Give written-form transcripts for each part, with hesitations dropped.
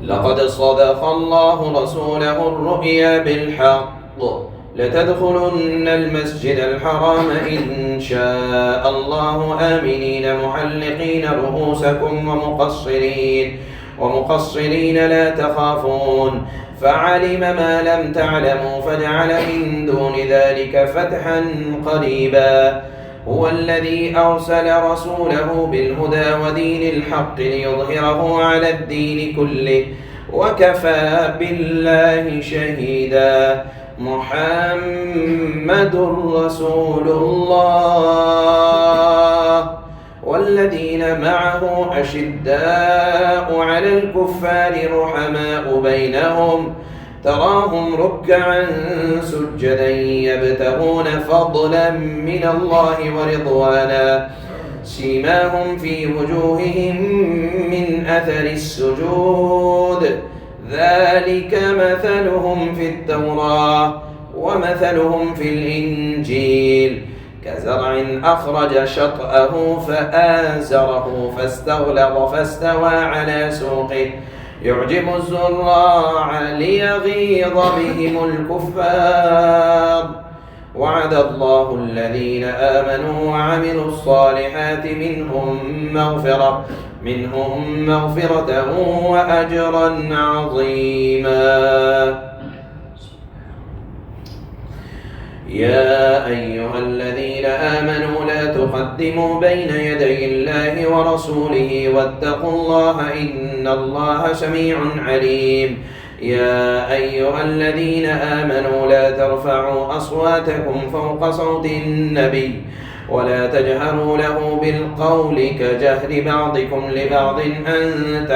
لقد صدق الله رسوله الرؤيا بالحق لتدخلن المسجد الحرام إن شاء الله آمنين محلقين رؤوسكم ومقصرين لا تخافون فعلم ما لم تعلموا فجعل من دون ذلك فتحا قريبا. هو الذي أرسل رسوله بالهدى ودين الحق ليظهره على الدين كله وكفى بالله شهيدا. محمد رسول الله والذين معه أشداء على الكفار رحماء بينهم تراهم ركعا سجدا يبتغون فضلا من الله ورضوانا سيماهم في وجوههم من أثر السجود ذلك مثلهم في التوراة ومثلهم في الإنجيل كزرع أخرج شطأه فآزره فاستغلظ فاستوى على سوقه يعجب الزراع ليغيظ بهم الكفار. وعد الله الذين آمنوا وعملوا الصالحات منهم مغفرة وأجرا عظيما. يا أيها الذين آمنوا لا تقدموا بين يدي الله ورسوله واتقوا الله إن الله سميع عليم. يا أيها الذين آمنوا لا ترفعوا أصواتكم فوق صوت النبي ولا تجهروا له بالقول كجهر بعضكم لبعض أن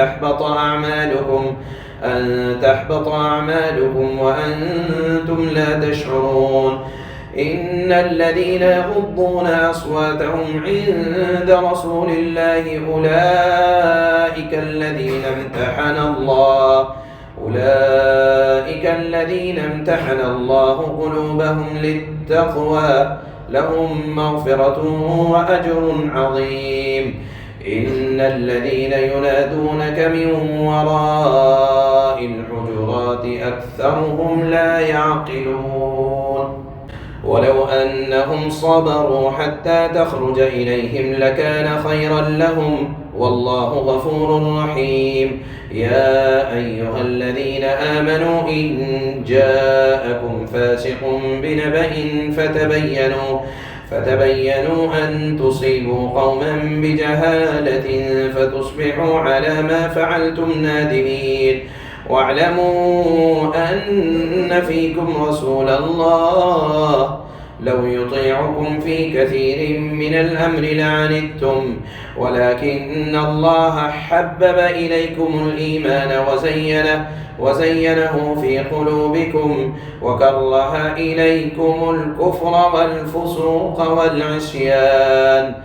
تحبط أعمالكم وأنتم لا تشعرون. إن الذين يغضون أصواتهم عند رسول الله أولئك الذين امتحن الله قلوبهم للتقوى لهم مغفرة وأجر عظيم. إن الذين ينادونك من وراء الحجرات أكثرهم لا يعقلون. ولو أنهم صبروا حتى تخرج إليهم لكان خيرا لهم والله غفور رحيم. يا أيها الذين آمنوا إن جاءكم فاسق بنبأ فتبينوا أن تصيبوا قوما بجهالة فتصبحوا على ما فعلتم نادمين. واعلموا أن فيكم رسول الله لو يطيعكم في كثير من الأمر لعنتم ولكن الله حبب إليكم الإيمان وزينه في قلوبكم وكره إليكم الكفر والفسوق والعصيان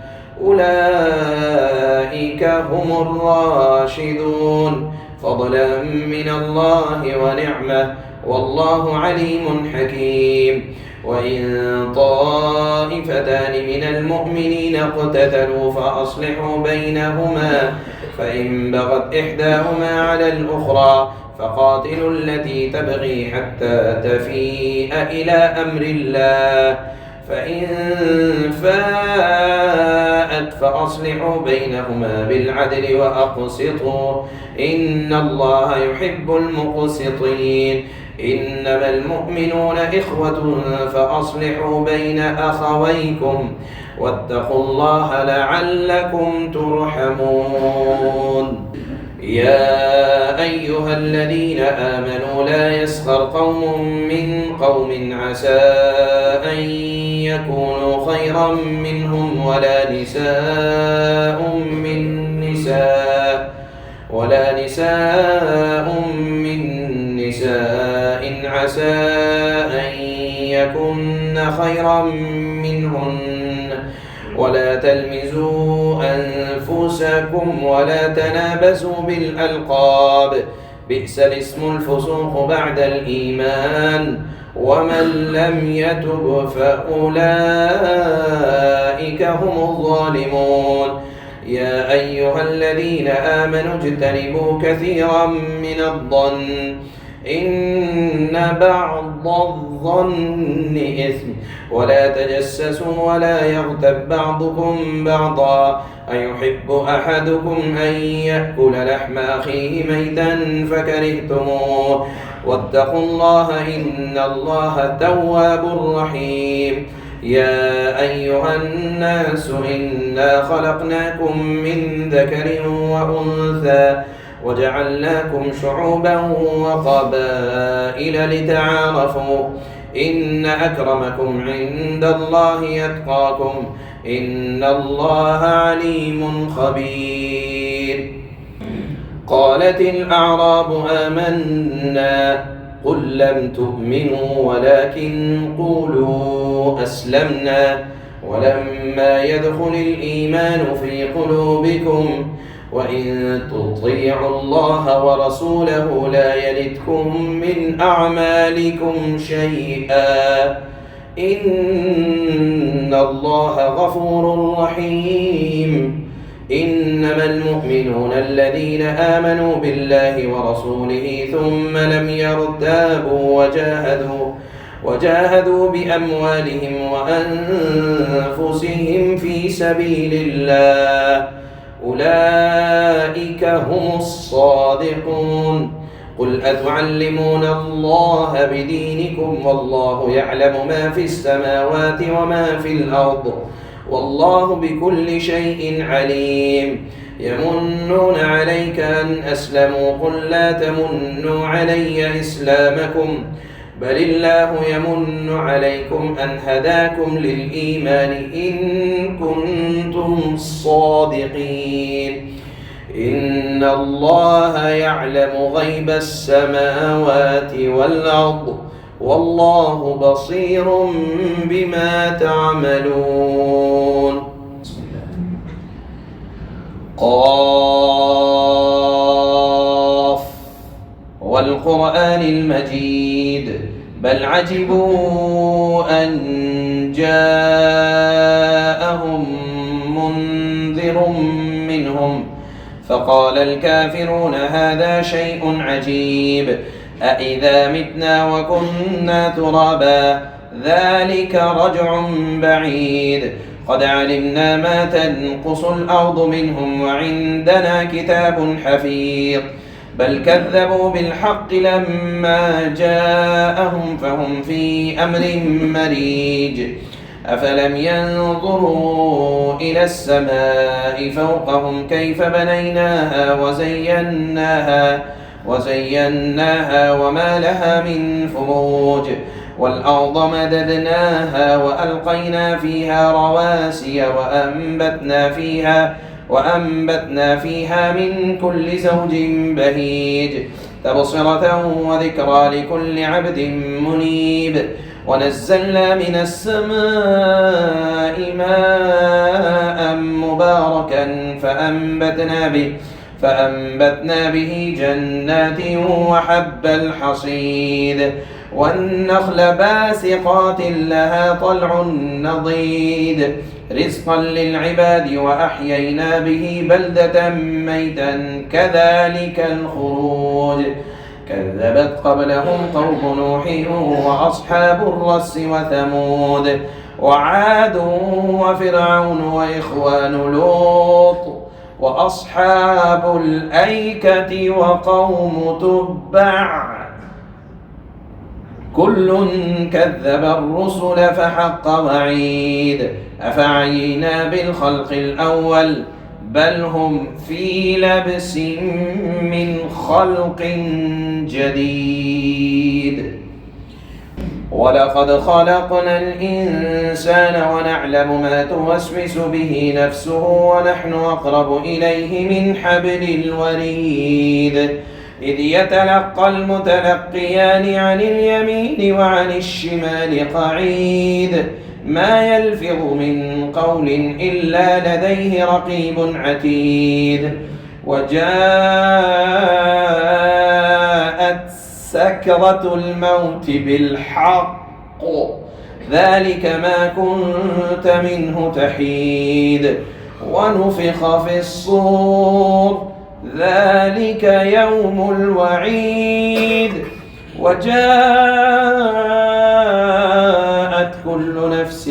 أولئك هم الراشدون فضلا من الله ونعمة والله عليم حكيم. وإن طائفتان من المؤمنين اقتتلوا فأصلحوا بينهما فإن بغت إحداهما على الأخرى فقاتلوا التي تبغي حتى تفيء إلى أمر الله فإن فاءت فأصلحوا بينهما بالعدل وأقسطوا إن الله يحب المقسطين. إنما المؤمنون إخوة فأصلحوا بين أخويكم واتقوا الله لعلكم ترحمون. يا أيها الذين آمنوا لا يسخر قوم من قوم عسى أن يكونوا خيرا منهم ولا نساء من نساء عسى أن يكن خيرا منهن ولا تلمزوا أنفسكم ولا تنابزوا بالألقاب بئس الاسم الفسوق بعد الإيمان ومن لم يتب فأولئك هم الظالمون. يا أيها الذين آمنوا اجتنبوا كثيرا من الظن إن بعض الظن إثم ولا تجسسوا ولا يغتب بعضكم بعضا أيحب أحدكم أن يأكل لحم أخيه ميتا فكرهتموه واتقوا الله إن الله تواب رحيم يا أيها الناس إنا خلقناكم من ذكر وأنثى وجعلناكم شعوبا وقبائل لتعارفوا إن أكرمكم عند الله أتقاكم إن الله عليم خبير قالت الأعراب آمنا قل لم تؤمنوا ولكن قولوا أسلمنا ولما يدخل الإيمان في قلوبكم وإن تطيعوا الله ورسوله لا يلتكم من أعمالكم شيئا إن الله غفور رحيم إنما المؤمنون الذين آمنوا بالله ورسوله ثم لم يرتابوا وجاهدوا بأموالهم وأنفسهم في سبيل الله أولئك هم الصادقون قل أتعلمون الله بدينكم والله يعلم ما في السماوات وما في الأرض والله بكل شيء عليم يمنون عليك أن أسلموا قل لا تمنوا علي إسلامكم بل الله يمن عليكم أن هداكم للإيمان إن كنتم صادقين إن الله يعلم غيب السماوات والأرض والله بصير بما تعملون قاف والقرآن المجيد بل عجبوا أن جاءهم منذر منهم فقال الكافرون هذا شيء عجيب أإذا متنا وكنا ترابا ذلك رجع بعيد قد علمنا ما تنقص الأرض منهم وعندنا كتاب حفيظ بل كذبوا بالحق لما جاءهم فهم في أمر مريج أفلم ينظروا إلى السماء فوقهم كيف بنيناها وزيناها وما لها من فروج والأرض مددناها وألقينا فيها رواسي وأنبتنا فيها من كل زوج بهيج تبصرة وذكرى لكل عبد منيب ونزلنا من السماء ماء مباركا فأنبتنا به جنات وحب الحصيد والنخل باسقات لها طلع نضيد رزقا للعباد وأحيينا به بلدة ميتا كذلك الخروج كذبت قبلهم قوم نوح وأصحاب الرس وثمود وعاد وفرعون وإخوان لوط وأصحاب الأيكة وقوم تبع كل كذب الرسل فحق وعيد أفعينا بالخلق الأول بل هم في لبس من خلق جديد ولقد خلقنا الإنسان ونعلم ما توسوس به نفسه ونحن أقرب إليه من حبل الوريد إذ يتلقى المتلقيان عن اليمين وعن الشمال قعيد ما يلفظ من قول إلا لديه رقيب عتيد وجاءت سكرة الموت بالحق ذلك ما كنت منه تحيد ونفخ في الصور ذلك يوم الوعيد وجاءت كل نفس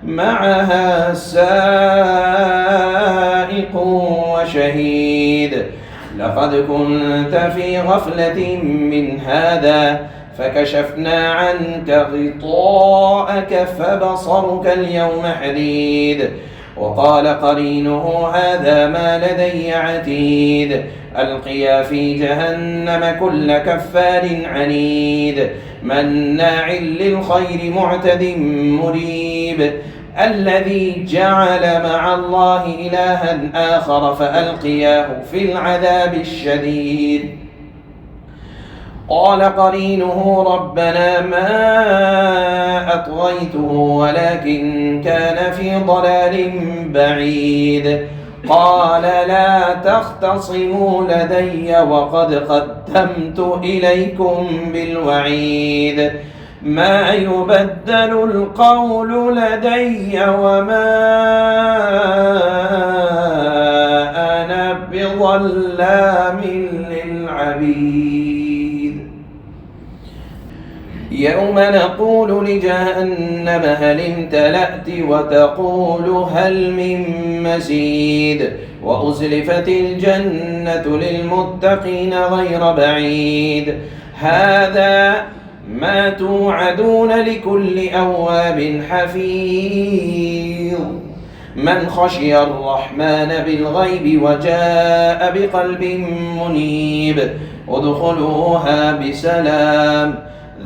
معها سائق وشهيد لقد كنت في غفلة من هذا فكشفنا عنك غطاءك فبصرك اليوم حديد وقال قرينه هذا ما لدي عتيد ألقيا في جهنم كل كفار عنيد مناع للخير معتد مريب الذي جعل مع الله إلها آخر فألقياه في العذاب الشديد قال قرينه ربنا ما أطغيته ولكن كان في ضلال بعيد قال لا تختصموا لدي وقد قدمت إليكم بالوعيد ما يبدل القول لدي وما أنا بظلام للعبيد يوم نقول لجهنم هل امتلأت وتقول هل من مزيد وأزلفت الجنة للمتقين غير بعيد هذا ما توعدون لكل أواب حفيظ من خشي الرحمن بالغيب وجاء بقلب منيب ادخلوها بسلام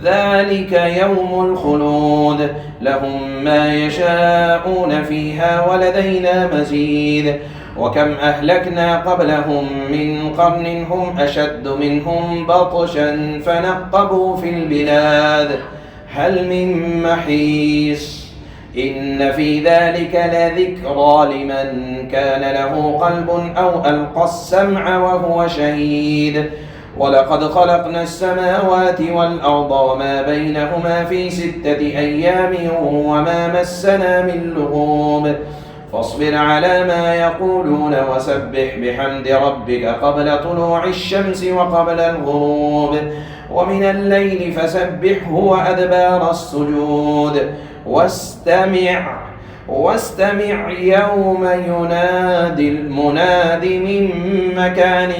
ذلك يوم الخلود لهم ما يشاءون فيها ولدينا مزيد وكم أهلكنا قبلهم من قرن هم أشد منهم بطشا فنقبوا في البلاد هل من محيص إن في ذلك لذكرى لمن كان له قلب أو ألقى السمع وهو شهيد ولقد خلقنا السماوات والأرض وما بينهما في 6 أيام وما مسنا من لغوب فاصبر على ما يقولون وسبح بحمد ربك قبل طلوع الشمس وقبل الغروب ومن الليل فسبحه وأدبار السجود واستمع يوم ينادي المناد من مكان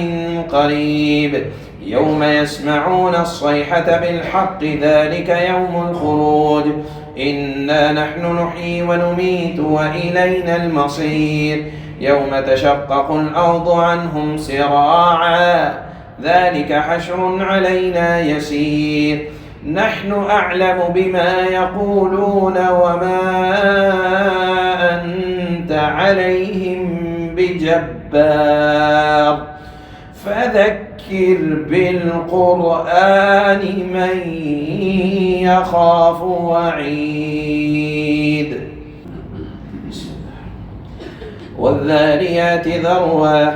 قريب يوم يسمعون الصيحة بالحق ذلك يوم الخروج إنا نحن نحيي ونميت وإلينا المصير يوم تشقق الأرض عنهم سراعا ذلك حشر علينا يسير نحن أعلم بما يقولون وما أنت عليهم بجبار فذكر بالقرآن من يخاف وعيد والذاريات ذروا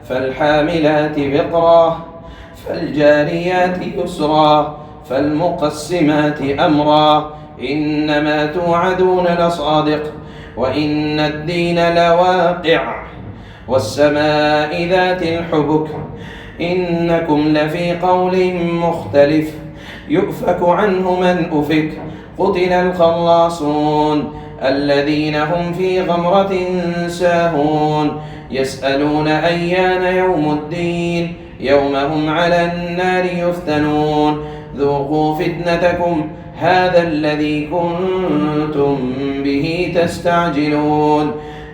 فالحاملات وقرا فالجاريات يسرا فالمقسمات أمرا إنما توعدون لصادق وإن الدين لواقع والسماء ذات الحبك إنكم لفي قول مختلف يؤفك عنه من أفك قتل الخلاصون الذين هم في غمرة ساهون يسألون أيان يوم الدين يوم هم على النار يفتنون ذوقوا فتنتكم هذا الذي كنتم به تستعجلون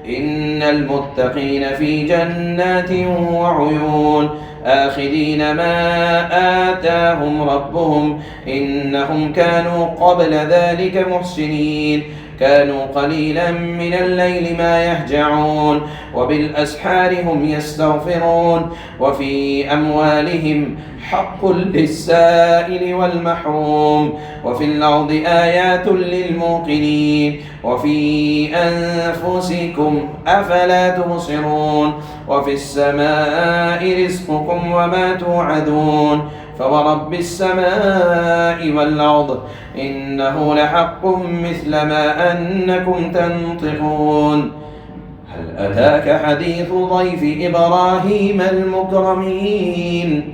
إن المتقين في جنات وعيون آخذين ما آتاهم ربهم إنهم كانوا قبل ذلك محسنين كانوا قليلا من الليل ما يهجعون وبالأسحار هم يستغفرون وفي أموالهم حق للسائل والمحروم وفي الأرض آيات للموقنين وفي أنفسكم أفلا تبصرون وفي السماء رزقكم وما توعدون فورب السماء والأرض إنه لحق مثل ما أنكم تنطقون. هل أتاك حديث ضيف إبراهيم المكرمين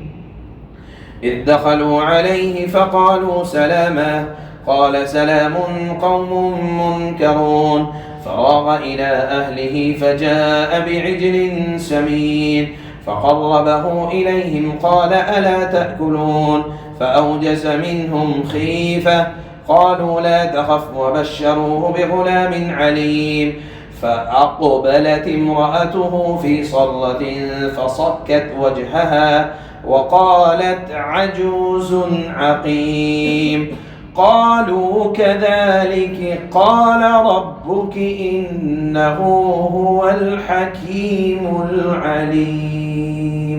إذ دخلوا عليه فقالوا سلاما قال سلام قوم منكرون فراغ إلى أهله فجاء بعجل سمين فقربه إليهم قال ألا تأكلون فأوجس منهم خيفة قالوا لا تخف وبشروه بغلام عليم فأقبلت امرأته في صرة فصكت وجهها وقالت عجوز عقيم قالوا كذلك قال ربك إنه هو الحكيم العليم.